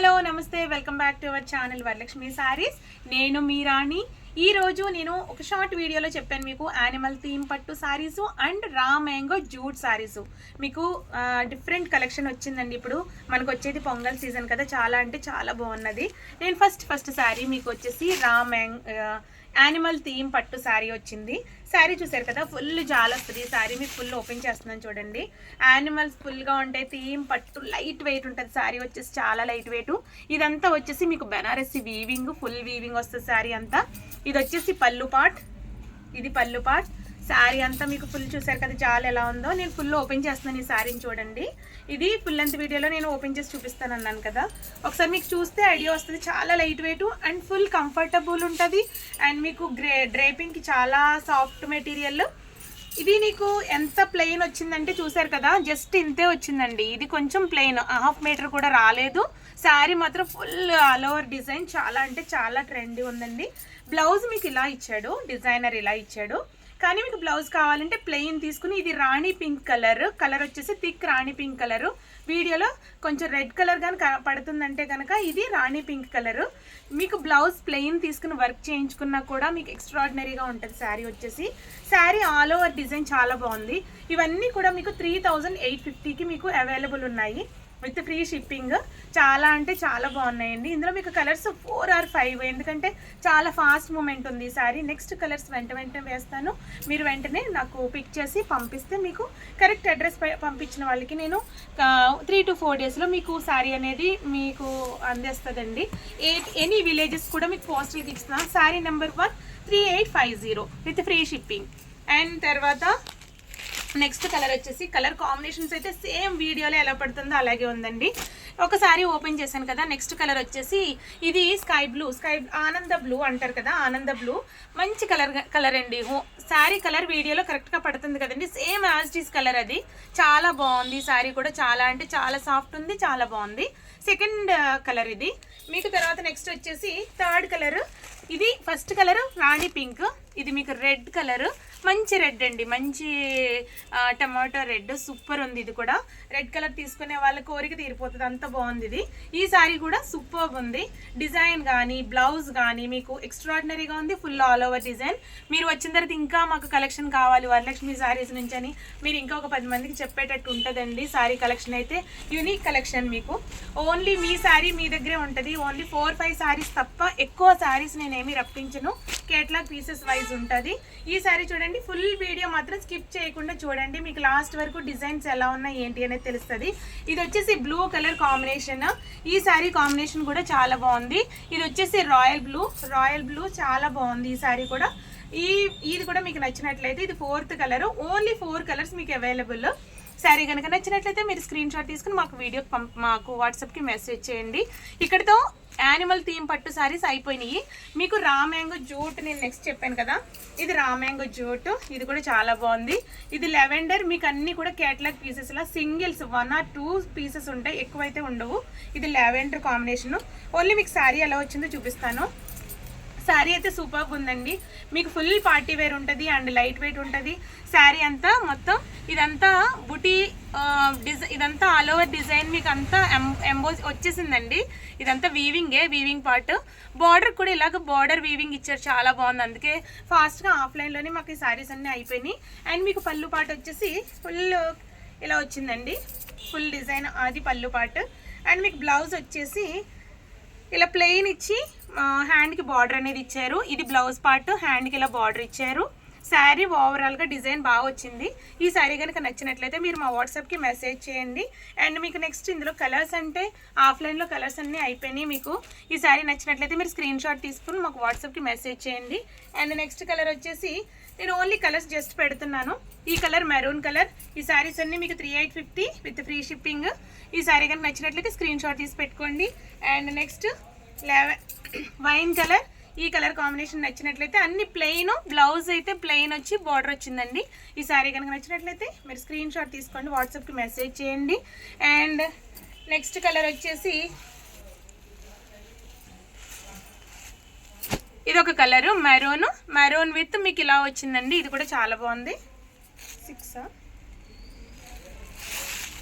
Hello నమస్తే welcome back to our channel Varalakshmi saris. నేను మీ రాణి. ఈ రోజు నేను ఒక షార్ట్ వీడియోలో చెప్పాను మీకు యానిమల్ థీమ్ పట్టు saris and raw mango jute saris. మీకు డిఫరెంట్ కలెక్షన్ వచ్చిందండి. ఇప్పుడు మనకు వచ్చేది పొంగల్ సీజన్ కదా, చాలా అంటే చాలా బాగున్నది. నేను ఫస్ట్ సారీ మీకు వచ్చేసి యానిమల్ థీమ్ పట్టు శారీ వచ్చింది. శారీ చూసారు కదా, ఫుల్ జాల్ వస్తుంది. శారీ మీకు ఫుల్ ఓపెన్ చేస్తున్నాను చూడండి. యానిమల్స్ ఫుల్గా ఉంటాయి. థీమ్ పట్టు లైట్ వెయిట్ ఉంటుంది. శారీ వచ్చేసి చాలా లైట్ వెయిట్. ఇదంతా వచ్చేసి మీకు బెనారసి వీవింగ్, ఫుల్ వీవింగ్ వస్తుంది శారీ అంతా. ఇది వచ్చేసి పళ్ళు పార్ట్, ఇది పళ్ళు పార్ట్. శారీ అంతా మీకు ఫుల్ చూసారు కదా జాల్ ఎలా ఉందో. నేను ఫుల్ ఓపెన్ చేస్తున్నాను ఈ శారీని చూడండి. ఇది ఫుల్ లెంత్ వీడియోలో నేను ఓపెన్ చేసి చూపిస్తాను అన్నాను కదా, ఒకసారి మీకు చూస్తే ఐడియా వస్తుంది. చాలా light weight and full comfortable ఉంటుంది. అండ్ మీకు డ్రేపింగ్కి చాలా సాఫ్ట్ మెటీరియల్. ఇది నీకు ఎంత ప్లెయిన్ వచ్చిందంటే చూసారు కదా, జస్ట్ ఇంతే వచ్చిందండి. ఇది కొంచెం ప్లెయిన్, హాఫ్ మీటర్ కూడా రాలేదు. శారీ మాత్రం ఫుల్ ఆల్ ఓవర్ డిజైన్, చాలా అంటే చాలా ట్రెండీ ఉందండి. బ్లౌజ్ మీకు ఇలా ఇచ్చాడు, డిజైనర్ ఇలా ఇచ్చాడు. కానీ మీకు బ్లౌజ్ కావాలంటే ప్లెయిన్ తీసుకుని, ఇది రాణి పింక్ కలర్ వచ్చేసి థిక్ రాణి పింక్ కలరు. వీడియోలో కొంచెం రెడ్ కలర్ కానీ పడుతుందంటే కనుక ఇది రాణి పింక్ కలరు. మీకు బ్లౌజ్ ప్లెయిన్ తీసుకుని వర్క్ చేయించుకున్నా కూడా మీకు ఎక్స్ట్రాడినరీగా ఉంటుంది శారీ వచ్చేసి. శారీ ఆల్ ఓవర్ డిజైన్ చాలా బాగుంది. ఇవన్నీ కూడా మీకు 3850కి మీకు అవైలబుల్ ఉన్నాయి విత్ ఫ్రీ షిప్పింగ్. చాలా అంటే చాలా బాగున్నాయండి. ఇందులో మీకు కలర్స్ 4 or 5, ఎందుకంటే చాలా ఫాస్ట్ మూమెంట్ ఉంది ఈ సారీ. నెక్స్ట్ కలర్స్ వెంటనే వేస్తాను. మీరు వెంటనే నాకు పిక్ చేసి పంపిస్తే మీకు కరెక్ట్ అడ్రస్ పంపించిన వాళ్ళకి నేను 3 to 4 daysలో మీకు సారీ అనేది మీకు అందేస్తుందండి. ఎనీ విలేజెస్ కూడా మీకు పోస్టల్కి ఇస్తున్నాను. Sorry number 1 3850 with free shipping. And తర్వాత నెక్స్ట్ కలర్ వచ్చేసి, కలర్ కాంబినేషన్స్ అయితే సేమ్ వీడియోలో ఎలా పడుతుందో అలాగే ఉందండి. ఒకసారి ఓపెన్ చేశాను కదా. నెక్స్ట్ కలర్ వచ్చేసి ఇది స్కై బ్లూ, ఆనంద బ్లూ అంటారు కదా, ఆనంద బ్లూ. మంచి కలర్ అండి. శారీ కలర్ వీడియోలో కరెక్ట్గా పడుతుంది కదండి, same as it is colour. అది చాలా బాగుంది. శారీ కూడా చాలా అంటే చాలా సాఫ్ట్ ఉంది, చాలా బాగుంది. సెకండ్ కలర్ ఇది మీకు. తర్వాత నెక్స్ట్ వచ్చేసి థర్డ్ కలర్. ఇది ఫస్ట్ కలర్ రాణి పింక్, ఇది మీకు రెడ్ కలర్. మంచి రెడ్ అండి, మంచి టమాటో రెడ్, సూపర్ ఉంది. ఇది కూడా రెడ్ కలర్ తీసుకునే వాళ్ళ కోరిక తీరిపోతుంది, అంత బాగుంది ఇది. ఈ సారీ కూడా సూపర్ ఉంది. డిజైన్ కానీ బ్లౌజ్ కానీ మీకు ఎక్స్ట్రాడినరీగా ఉంది, ఫుల్ ఆల్ ఓవర్ డిజైన్. మీరు వచ్చిన తర్వాత ఇంకా మాకు కలెక్షన్ కావాలి వరలక్ష్మి సారీస్ నుంచి అని మీరు ఇంకా ఒక 10 మందికి చెప్పేటట్టు ఉంటుందండి. సారీ కలెక్షన్ అయితే యూనిక్ కలెక్షన్. మీకు ఓన్లీ మీ సారీ మీ దగ్గరే ఉంటుంది. ఓన్లీ 4-5 సారీస్ తప్ప ఎక్కువ సారీస్ నేనేమి రప్పించను. కేటలాగ్ పీసెస్ వైజ్ ఉంటుంది. ఈ సారీ చూడండి, ఫుల్ వీడియో మాత్రం స్కిప్ చేయకుండా చూడండి. మీకు లాస్ట్ వరకు డిజైన్స్ ఎలా ఉన్నాయి ఏంటి అనేది తెలుస్తుంది. ఇది వచ్చేసి బ్లూ కలర్ కాంబినేషన్. ఈ సారీ కాంబినేషన్ కూడా చాలా బాగుంది. ఇది వచ్చేసి రాయల్ బ్లూ చాలా బాగుంది. ఈ సారీ కూడా ఇది కూడా మీకు నచ్చినట్లయితే ఇది 4th కలర్. ఓన్లీ 4 కలర్స్ మీకు అవైలబుల్. శారీ కనుక నచ్చినట్లయితే మీరు స్క్రీన్ షాట్ తీసుకుని మాకు వాట్సాప్కి మెసేజ్ చేయండి. ఇక్కడితో యానిమల్ థీమ్ పట్టు సారీస్ అయిపోయినాయి. మీకు రా మ్యాంగో జూట్ నేను నెక్స్ట్ చెప్పాను కదా, ఇది రా మ్యాంగో జూట్. ఇది కూడా చాలా బాగుంది. ఇది లెవెండర్. మీకు అన్ని కూడా కేటలాగ్ పీసెస్ లా సింగిల్స్ 1 or 2 పీసెస్ ఉంటాయి, ఎక్కువైతే ఉండవు. ఇది లెవెండర్ కాంబినేషన్. ఓన్లీ మీకు శారీ ఎలా వచ్చిందో చూపిస్తాను. శారీ అయితే సూపర్గా ఉందండి. మీకు ఫుల్ పార్టీ వేర్ ఉంటుంది అండ్ లైట్ వెయిట్ ఉంటుంది. శారీ అంతా మొత్తం ఇదంతా బుటీ ఇదంతా ఆల్ ఓవర్ డిజైన్ మీకు అంతా ఎంబోజ్ వచ్చేసిందండి. ఇదంతా వీవింగ్ పార్ట్. బార్డర్ కూడా ఇలాగ బార్డర్ వీవింగ్ ఇచ్చారు, చాలా బాగుంది. అందుకే ఫాస్ట్గా ఆఫ్లైన్లోనే మాకు ఈ శారీస్ అన్నీ అయిపోయినాయి. అండ్ మీకు పళ్ళు పార్ట్ వచ్చేసి ఫుల్ ఇలా వచ్చిందండి, ఫుల్ డిజైన్ అది పళ్ళు పార్ట్. అండ్ మీకు బ్లౌజ్ వచ్చేసి ఇలా ప్లెయిన్ ఇచ్చి హ్యాండ్కి బార్డర్ అనేది ఇచ్చారు. ఇది బ్లౌజ్ పార్ట్, హ్యాండ్కి ఇలా బార్డర్ ఇచ్చారు. శారీ ఓవరాల్గా డిజైన్ బాగా వచ్చింది. ఈ శారీ కనుక నచ్చినట్లయితే మీరు మా వాట్సాప్కి మెసేజ్ చేయండి. అండ్ మీకు నెక్స్ట్ ఇందులో కలర్స్ అంటే ఆఫ్లైన్లో కలర్స్ అన్నీ అయిపోయినాయి. మీకు ఈ శారీ నచ్చినట్లయితే మీరు స్క్రీన్ షాట్ తీసుకుని మాకు వాట్సాప్కి మెసేజ్ చేయండి. అండ్ నెక్స్ట్ కలర్ వచ్చేసి నేను ఓన్లీ కలర్స్ జస్ట్ పెడుతున్నాను. ఈ కలర్ మెరూన్ కలర్. ఈ శారీస్ అన్నీ మీకు 3850 విత్ ఫ్రీ షిప్పింగ్. ఈ శారీ కనుక నచ్చినట్లయితే స్క్రీన్ షాట్ తీసి పెట్టుకోండి. And next wine colour. ఈ కలర్ కాంబినేషన్ నచ్చినట్లయితే అన్ని ప్లెయిన్, బ్లౌజ్ అయితే ప్లెయిన్ వచ్చి బార్డర్ వచ్చిందండి. ఈ శారీ కనుక నచ్చినట్లయితే మీరు స్క్రీన్ షాట్ తీసుకోండి, వాట్సాప్కి మెసేజ్ చేయండి. అండ్ నెక్స్ట్ కలర్ వచ్చేసి ఇది ఒక కలరు మెరూన్ విత్ మీకు ఇలా వచ్చిందండి. ఇది కూడా చాలా బాగుంది. 6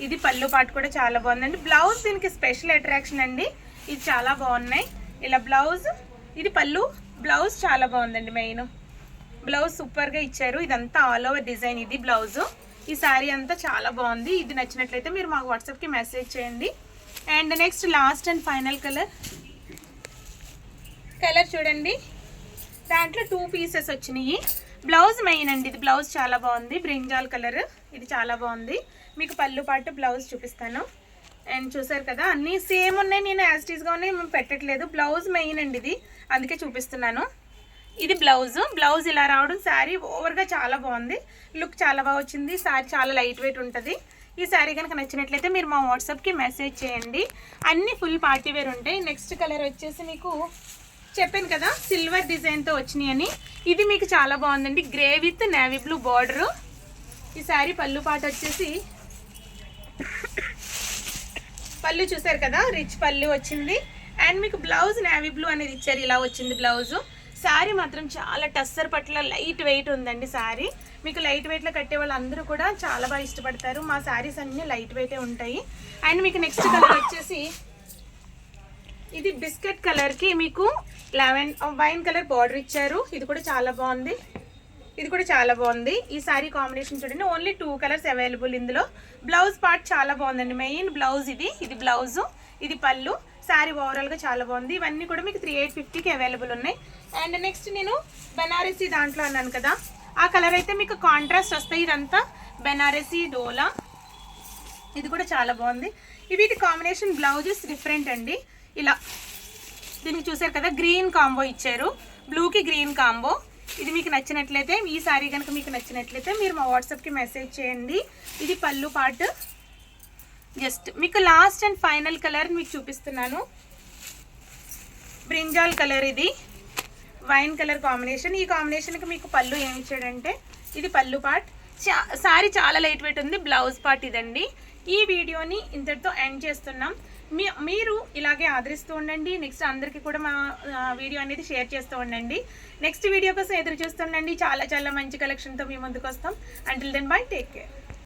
ఇది పళ్ళు పాటు కూడా చాలా బాగుందండి. బ్లౌజ్ దీనికి స్పెషల్ అట్రాక్షన్ అండి. ఇది చాలా బాగున్నాయి. ఇలా బ్లౌజ్, ఇది పళ్ళు, బ్లౌజ్ చాలా బాగుందండి. మెయిన్ బ్లౌజ్ సూపర్గా ఇచ్చారు. ఇదంతా ఆల్ ఓవర్ డిజైన్ ఇది బ్లౌజు. ఈ శారీ అంతా చాలా బాగుంది. ఇది నచ్చినట్లయితే మీరు మాకు వాట్సాప్కి మెసేజ్ చేయండి. And next last and final colour చూడండి. దాంట్లో 2 పీసెస్ వచ్చినాయి. బ్లౌజ్ మెయిన్ అండి. ఇది బ్లౌజ్ చాలా బాగుంది. బ్రింజాల్ కలర్, ఇది చాలా బాగుంది. మీకు పళ్ళు పాటు బ్లౌజ్ చూపిస్తాను. అండ్ చూసారు కదా, అన్నీ సేమ్ ఉన్నాయి. నేను యాజ్టీస్గా ఉన్నాయి, మేము పెట్టట్లేదు. బ్లౌజ్ మెయిన్ అండి ఇది, అందుకే చూపిస్తున్నాను. ఇది బ్లౌజ్ ఇలా రావడం. శారీ ఓవర్గా చాలా బాగుంది. లుక్ చాలా బాగా వచ్చింది. శారీ చాలా లైట్ వెయిట్ ఉంటుంది. ఈ శారీ కనుక నచ్చినట్లయితే మీరు మా వాట్సాప్కి మెసేజ్ చేయండి. అన్నీ ఫుల్ పార్టీ వేర్ ఉంటాయి. నెక్స్ట్ కలర్ వచ్చేసి మీకు చెప్పాను కదా, సిల్వర్ డిజైన్తో వచ్చినాయి అని. ఇది మీకు చాలా బాగుందండి. Grey with navy blue border. ఈ శారీ పళ్ళు పాట వచ్చేసి, పళ్ళు చూసారు కదా, రిచ్ పళ్ళు వచ్చింది. అండ్ మీకు బ్లౌజ్ నేవీ బ్లూ అనేది ఇచ్చారు. ఇలా వచ్చింది బ్లౌజు. శారీ మాత్రం చాలా టస్సర్ పట్ల లైట్ వెయిట్ ఉందండి. శారీ మీకు లైట్ వెయిట్లో కట్టే వాళ్ళు అందరూ కూడా చాలా బాగా ఇష్టపడతారు. మా శారీస్ అన్నీ లైట్ వెయిటే ఉంటాయి. అండ్ మీకు నెక్స్ట్ కలర్ వచ్చేసి, ఇది బిస్కెట్ కలర్కి మీకు వైన్ కలర్ బార్డర్ ఇచ్చారు. ఇది కూడా చాలా బాగుంది. ఈ శారీ కాంబినేషన్ చూడండి. ఓన్లీ 2 కలర్స్ అవైలబుల్ ఇందులో. బ్లౌజ్ పార్ట్ చాలా బాగుందండి. మెయిన్ బ్లౌజ్ ఇది బ్లౌజు, ఇది పళ్ళు. శారీ ఓవరాల్గా చాలా బాగుంది. ఇవన్నీ కూడా మీకు 3850కి అవైలబుల్ ఉన్నాయి. అండ్ నెక్స్ట్ నేను బెనారసీ దాంట్లో అన్నాను కదా, ఆ కలర్ అయితే మీకు కాంట్రాస్ట్ వస్తాయి. ఇదంతా బెనారసీ డోలా. ఇది కూడా చాలా బాగుంది. వీటి కాంబినేషన్ బ్లౌజెస్ డిఫరెంట్ అండి. ఇలా దీనికి చూసారు కదా, గ్రీన్ కాంబో ఇచ్చారు. బ్లూకి గ్రీన్ కాంబో. ఇది మీకు నచ్చినట్లయితే, ఈ శారీ కనుక మీకు నచ్చినట్లయితే మీరు మా వాట్సాప్కి మెసేజ్ చేయండి. ఇది పళ్ళు పార్ట్. జస్ట్ మీకు లాస్ట్ అండ్ ఫైనల్ కలర్ మీకు చూపిస్తున్నాను. బ్రింజాల్ కలర్, ఇది వైన్ కలర్ కాంబినేషన్. ఈ కాంబినేషన్కి మీకు పళ్ళు ఏమి ఇచ్చాడంటే, ఇది పళ్ళు పార్ట్. శారీ చాలా లైట్ వెయిట్ ఉంది. బ్లౌజ్ పార్ట్ ఇదండి. ఈ వీడియోని ఇంతటితో ఎండ్ చేస్తున్నాం. మీరు ఇలాగే ఆదరిస్తూ ఉండండి. నెక్స్ట్ అందరికీ కూడా మా వీడియో అనేది షేర్ చేస్తూ ఉండండి. నెక్స్ట్ వీడియో కోసం ఎదురు చూస్తుండండి. చాలా చాలా మంచి కలెక్షన్తో మీ ముందుకు వస్తాం. Until then bye, take care.